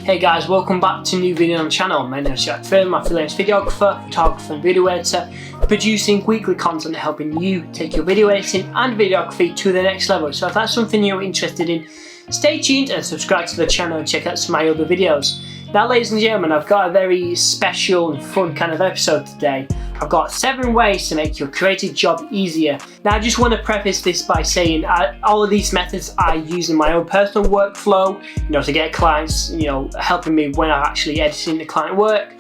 Hey guys, welcome back to a new video on the channel. My name is Jack.F, I'm a freelance videographer, photographer and video editor, producing weekly content helping you take your video editing and videography to the next level. So if that's something you're interested in, stay tuned and subscribe to the channel and check out some of my other videos. Now ladies and gentlemen, I've got a very special and fun kind of episode today. I've got 7 ways to make your creative job easier. Now I just want to preface this by saying all of these methods I use in my own personal workflow, to get clients, helping me when I'm actually editing the client work.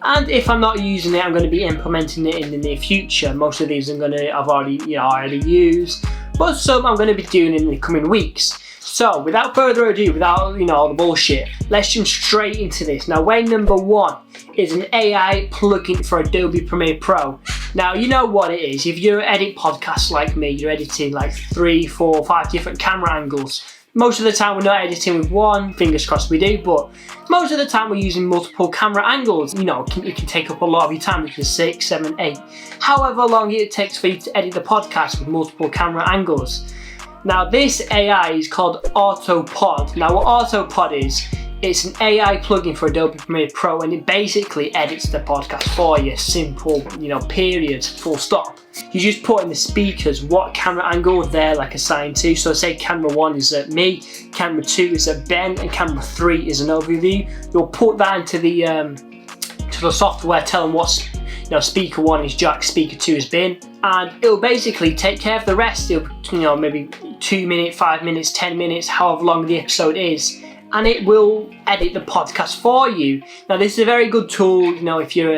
And if I'm not using it, I'm going to be implementing it in the near future. Most of these I've already used, but some I'm going to be doing in the coming weeks. So without further ado, without all the bullshit, let's jump straight into this. Now way number 1 is an AI plugin for Adobe Premiere Pro. Now you know what it is. If you edit podcasts like me, you're editing like 3, 4, 5 different camera angles. Most of the time we're not editing with one, fingers crossed we do, but most of the time we're using multiple camera angles. It can take up a lot of your time, which is 6, 7, 8. However long it takes for you to edit the podcast with multiple camera angles. Now this AI is called Autopod. Now what Autopod is, it's an AI plugin for Adobe Premiere Pro, and it basically edits the podcast for you. Simple, period, full stop. You just put in the speakers what camera angle they're assigned to. So say camera 1 is at me, camera 2 is at Ben, and camera 3 is an overview. You'll put that into the software, tell them what speaker 1 is Jack, speaker 2 is Ben, and it'll basically take care of the rest. It'll maybe 2 minutes, 5 minutes, 10 minutes, however long the episode is, and it will edit the podcast for you. Now this is a very good tool, if you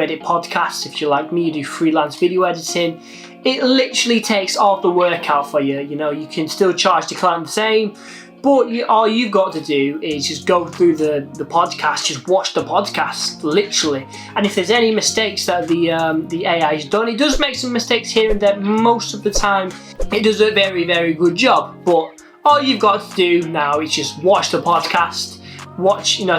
edit podcasts, if you're like me, you do freelance video editing. It literally takes all the work out for you. You can still charge the client the same, but all you've got to do is just go through the podcast, just watch the podcast, literally. And if there's any mistakes that the AI has done, it does make some mistakes here and there. Most of the time, it does a very, very good job. But all you've got to do now is just watch the podcast,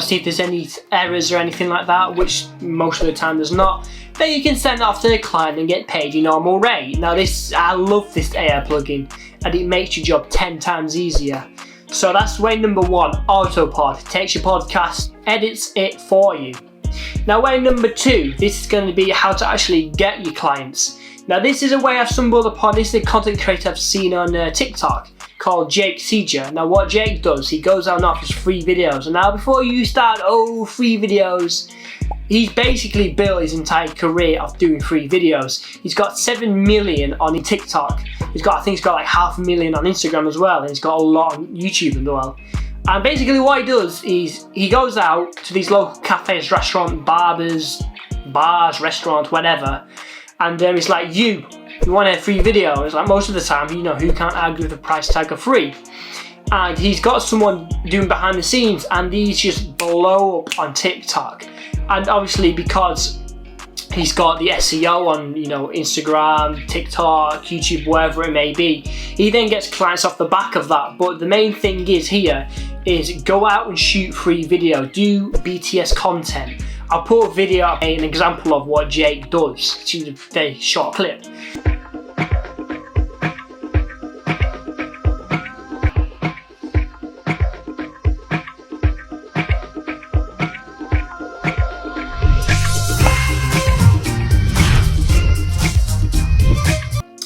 see if there's any errors or anything like that, which most of the time there's not. Then you can send it off to the client and get paid your normal rate. Now I love this AI plugin, and it makes your job 10 times easier. So that's way number 1, Autopod. It takes your podcast, edits it for you. Now way number 2, this is going to be how to actually get your clients. Now this is a way I've stumbled upon. This is a content creator I've seen on TikTok called Jake. Now what Jake does, he goes out and offers free videos. And now before you start, free videos, he's basically built his entire career off doing free videos. He's got 7 million on TikTok. I think he's got like 500,000 on Instagram as well, and he's got a lot on YouTube as well. And basically what he does is he goes out to these local cafes, restaurants, bars, restaurants, whatever, and it's like, you want a free video? It's like most of the time, who can't argue with the price tag of free? And he's got someone doing behind the scenes, and these just blow up on TikTok. And obviously because he's got the SEO on Instagram, TikTok, YouTube, wherever it may be, he then gets clients off the back of that. But the main thing is go out and shoot free video, do BTS content. I'll put a video, an example of what Jake does. It's a very short clip.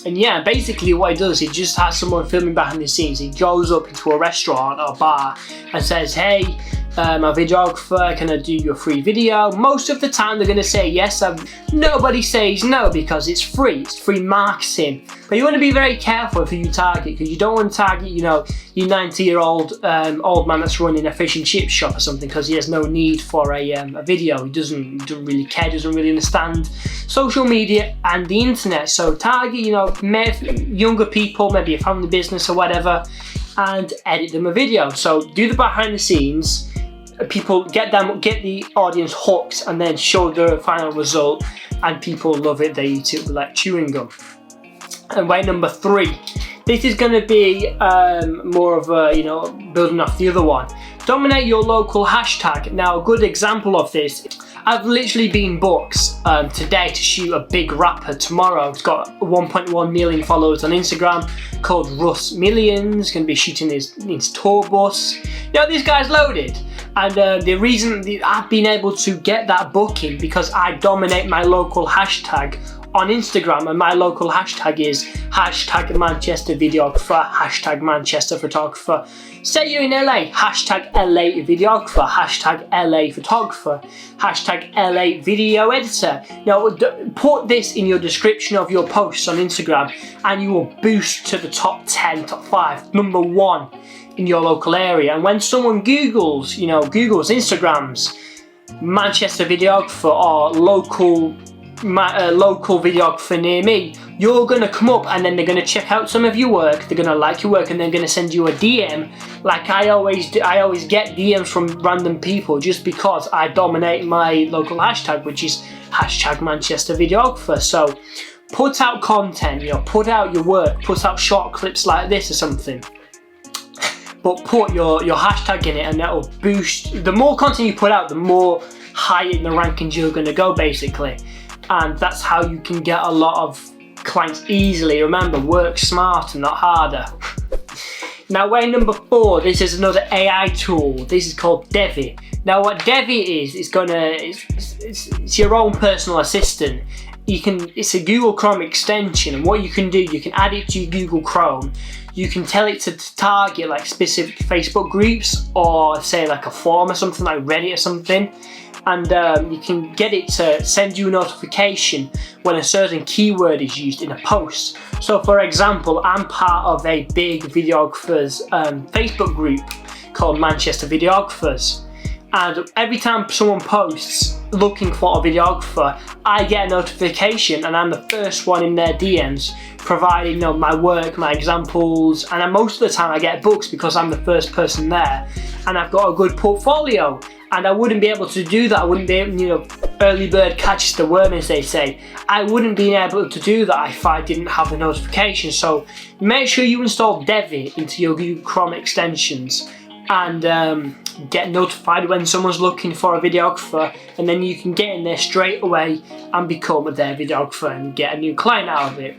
And yeah, basically what he does, he just has someone filming behind the scenes. He goes up into a restaurant or bar and says, hey, I'm a videographer, can I do your free video? Most of the time they're going to say yes. Nobody says no because it's free marketing. But you want to be very careful who you target, because you don't want to target your 90-year-old old man that's running a fish and chip shop or something, because he has no need for a video. He doesn't really care, doesn't really understand social media and the internet. So target younger people, maybe a family business or whatever, and edit them a video. So do the behind the scenes. People get the audience hooked, and then show the final result, and people love it. They eat it like chewing gum. And way number 3, this is going to be more of a building off the other one. Dominate your local hashtag. Now, a good example of this, I've literally been booked today to shoot a big rapper tomorrow. He's got 1.1 million followers on Instagram, called Russ Millions. Going to be shooting his tour bus. Now, this guy's loaded. And the reason I've been able to get that booking because I dominate my local hashtag on Instagram, and my local hashtag is hashtag Manchester videographer, hashtag Manchester photographer. Say you're in LA, hashtag LA videographer, hashtag LA photographer, hashtag LA video editor. Now put this in your description of your posts on Instagram and you will boost to the top 10, top 5, number 1 in your local area. And when someone Googles Instagrams Manchester videographer or local videographer near me, you're going to come up and then they're going to check out some of your work, they're going to like your work, and they're going to send you a DM like I always do. I always get DMs from random people just because I dominate my local hashtag, which is hashtag Manchester videographer. So put out content, put out your work, put out short clips like this or something, but put your hashtag in it, and that will boost. The more content you put out, the more high in the rankings you're going to go, basically. And that's how you can get a lot of clients easily. Remember, work smarter, not harder. Now, way number 4, this is another AI tool. This is called Devi. Now, what Devi is, it's your own personal assistant. It's a Google Chrome extension, and what you can do, you can add it to your Google Chrome. You can tell it to target like specific Facebook groups, or say like a forum or something like Reddit or something. And you can get it to send you a notification when a certain keyword is used in a post. So for example, I'm part of a big videographers Facebook group called Manchester Videographers, and every time someone posts looking for a videographer, I get a notification, and I'm the first one in their DMs providing my work, my examples, and most of the time I get books because I'm the first person there and I've got a good portfolio. And I wouldn't be able to do that. I wouldn't be able, early bird catches the worm, as they say. I wouldn't be able to do that if I didn't have the notification. So make sure you install Devi into your Google Chrome extensions and get notified when someone's looking for a videographer, and then you can get in there straight away and become their videographer and get a new client out of it.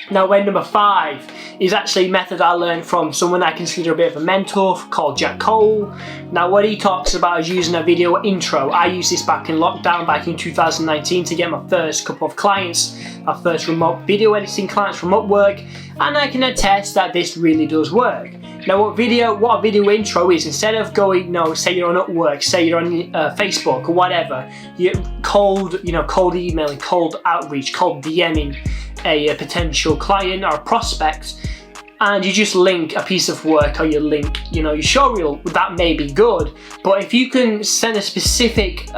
Now, way number 5 is actually a method I learned from someone I consider a bit of a mentor called Jack.F. Now, what he talks about is using a video intro. I used this back in lockdown, back in 2019, to get my first couple of clients, my first remote video editing clients from Upwork, and I can attest that this really does work. Now, what a video intro is, instead of going, say you're on Upwork, say you're on Facebook or whatever, you're cold emailing, cold outreach, cold DMing a potential client or a prospect, and you just link a piece of work, or you link your showreel, that may be good. But if you can send a specific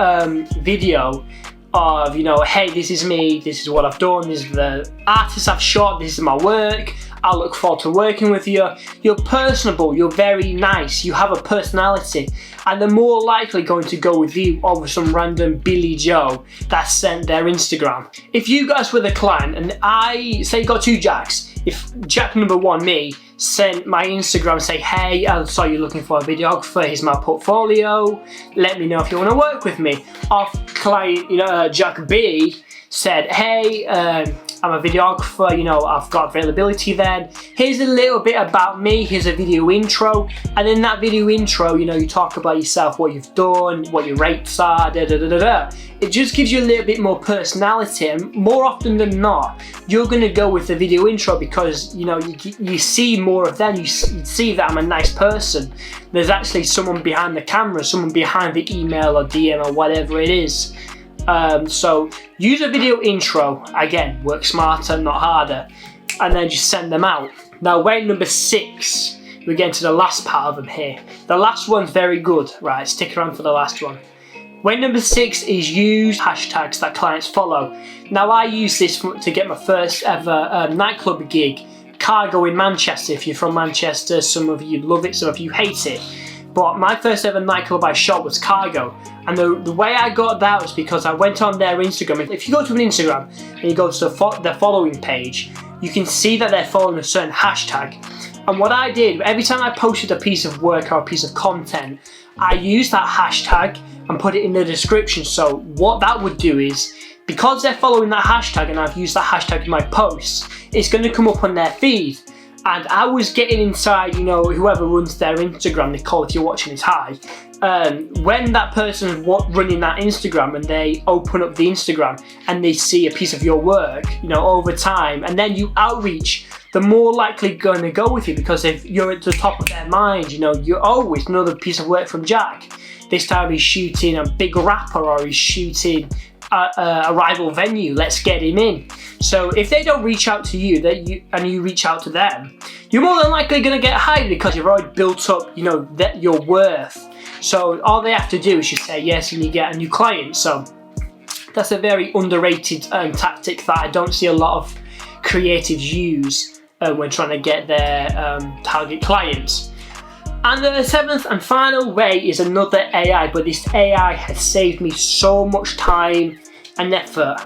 video of hey, this is me, this is what I've done, this is the artist I've shot, this is my work, I look forward to working with you, you're personable, you're very nice, you have a personality, and they're more likely going to go with you over some random Billy Joe that sent their Instagram. If you guys were the client, and I say you got 2 Jacks, if Jack number 1, me, sent my Instagram and say, hey, I saw you looking for a videographer, here's my portfolio, let me know if you want to work with me. Off client, Jack B said, hey, I'm a videographer, I've got availability then. Here's a little bit about me, here's a video intro. And in that video intro, you talk about yourself, what you've done, what your rates are, It just gives you a little bit more personality, and more often than not, you're going to go with the video intro because, you see more of them, you see that I'm a nice person. There's actually someone behind the camera, someone behind the email or DM or whatever it is. So use a video intro, again, work smarter, not harder, and then just send them out. Now, way number 6, we're getting to the last part of them here. The last one's very good, right? Stick around for the last one. Way number 6 is use hashtags that clients follow. Now, I use this to get my first ever nightclub gig, Cargo in Manchester. If you're from Manchester, some of you love it, some of you hate it. But my first ever nightclub I shot was Cargo. And the way I got that was because I went on their Instagram. If you go to an Instagram and you go to their following page, you can see that they're following a certain hashtag. And what I did, every time I posted a piece of work or a piece of content, I used that hashtag and put it in the description. So what that would do is, because they're following that hashtag and I've used that hashtag in my posts, it's going to come up on their feed. And I was getting inside, you know, whoever runs their Instagram, Nicole, if you're watching this, hi. When that person is running that Instagram and they open up the Instagram and they see a piece of your work, you know, over time, and then you outreach, they're more likely going to go with you, because if you're at the top of their mind, you know, you're always another piece of work from Jack. This time he's shooting a big rapper, or he's shooting a rival venue, let's get him in. So if they don't reach out to you, and you reach out to them, you're more than likely going to get hired, because you've already built up, you know, your worth. So all they have to do is just say yes and you get a new client. So that's a very underrated tactic that I don't see a lot of creatives use when trying to get their target clients. And the seventh and final way is another AI, but this AI has saved me so much time and effort.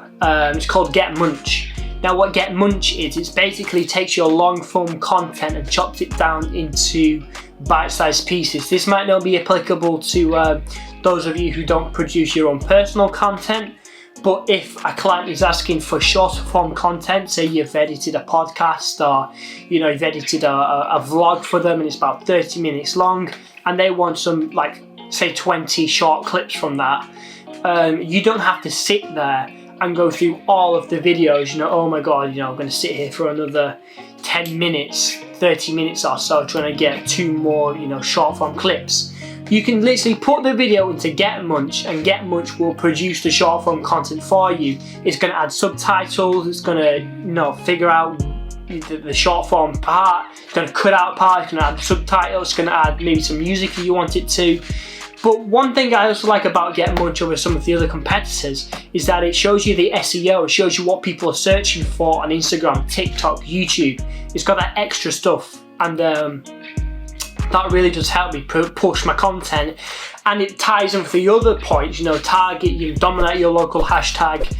It's called Get Munch. Now what Get Munch is, it basically takes your long form content and chops it down into bite-sized pieces. This might not be applicable to those of you who don't produce your own personal content, but if a client is asking for short form content, say you've edited a podcast, or you know, you've edited a vlog for them and it's about 30 minutes long, and they want some, like, say 20 short clips from that, you don't have to sit there and go through all of the videos, you know, oh my god, you know, I'm going to sit here for another 10 minutes, 30 minutes or so trying to get 2 more, you know, short form clips. You can literally put the video into Get Munch, and Get Munch will produce the short form content for you. It's going to add subtitles, it's going to, you know, figure out the short form part, it's going to cut out part, it's going to add subtitles, it's going to add maybe some music if you want it to. But one thing I also like about Get Munch over some of the other competitors is that it shows you the SEO, it shows you what people are searching for on Instagram, TikTok, YouTube. It's got that extra stuff, and that really does help me push my content. And it ties in for the other points, you know, dominate your local hashtag,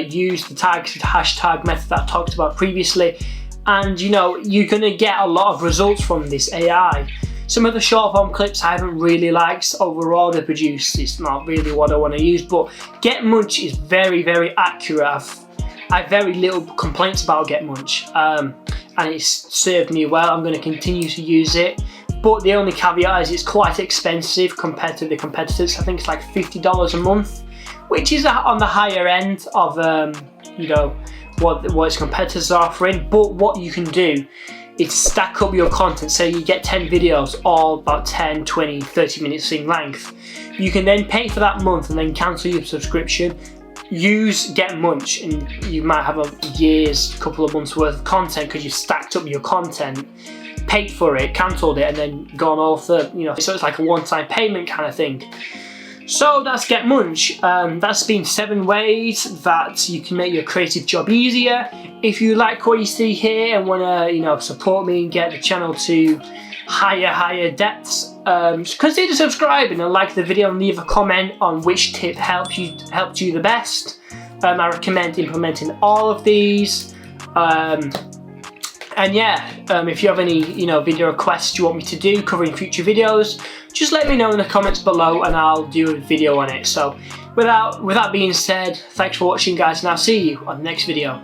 use the targeted hashtag method that I talked about previously, and you know, you're going to get a lot of results from this AI. Some of the short form clips I haven't really liked overall they produce. It's not really what I want to use, but Get Munch is very, very accurate. I have very little complaints about Get Munch, and it's served me well. I'm going to continue to use it, but the only caveat is it's quite expensive compared to the competitors. I think it's like $50 a month, which is on the higher end of you know, what its competitors are offering. But what you can do, it's stack up your content. Say you get 10 videos, all about 10, 20, 30 minutes in length. You can then pay for that month and then cancel your subscription. Use Get Munch and you might have a couple of months worth of content because you've stacked up your content, paid for it, cancelled it, and then gone off the, you know, so it's like a one-time payment kind of thing. So that's Get Munch. That's been 7 ways that you can make your creative job easier. If you like what you see here and want to, you know, support me and get the channel to higher depths, consider subscribing and like the video and leave a comment on which tip helped you the best. I recommend implementing all of these. And yeah, if you have any, you know, video requests you want me to do covering future videos, just let me know in the comments below and I'll do a video on it. So with that being said, thanks for watching guys, and I'll see you on the next video.